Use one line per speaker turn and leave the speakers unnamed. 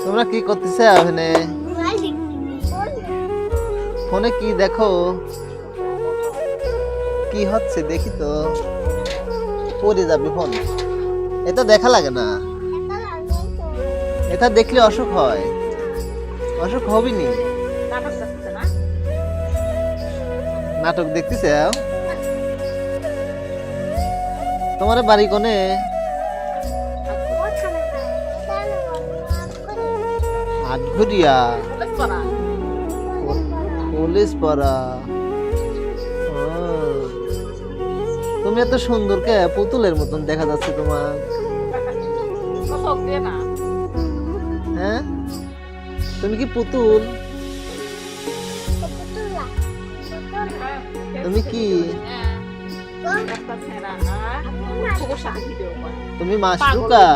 তোমরা কি করতেছে ওখানে? ফোনে কি দেখো? কি হচ্ছে দেখি তো। পড়ে যাবে ফোন। এটা দেখা লাগে না। এটা দেখলে অসুখ হয়। অসুখ হবি নি। নাটক দেখতেছে? তোমার বাড়ি কোনে? আটঘরিয়া কলেজ পাড়া। তুমি এত সুন্দর কে? পুতুলের মতন দেখা যাচ্ছে তোমার। হ্যাঁ, তুমি কি পুতুল? তুমি কি? তুমি মাশরুকা?